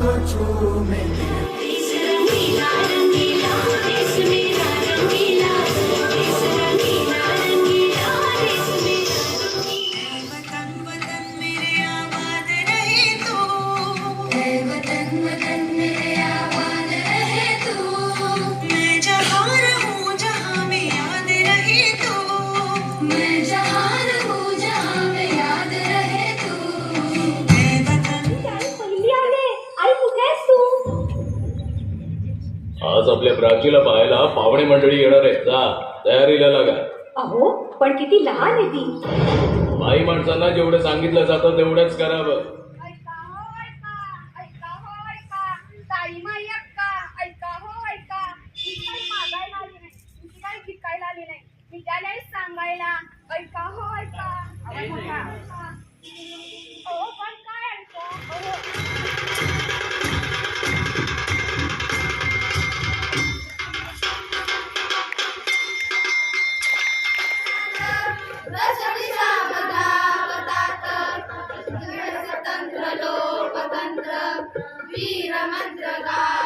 को चूमे आज आपल्या प्राचीला पाहायला पाहुणे मंडळी येणार आहेत. जा तयारीला लागा. अहो पण किती लहान आहे ती. बाई माणसांना जेवढं सांगितलं जातं तेवढंच करावं. सांगायला ऐका हो ऐका हो पण काय स्वतंत्र लोकतंत्र वीर मंत्र गा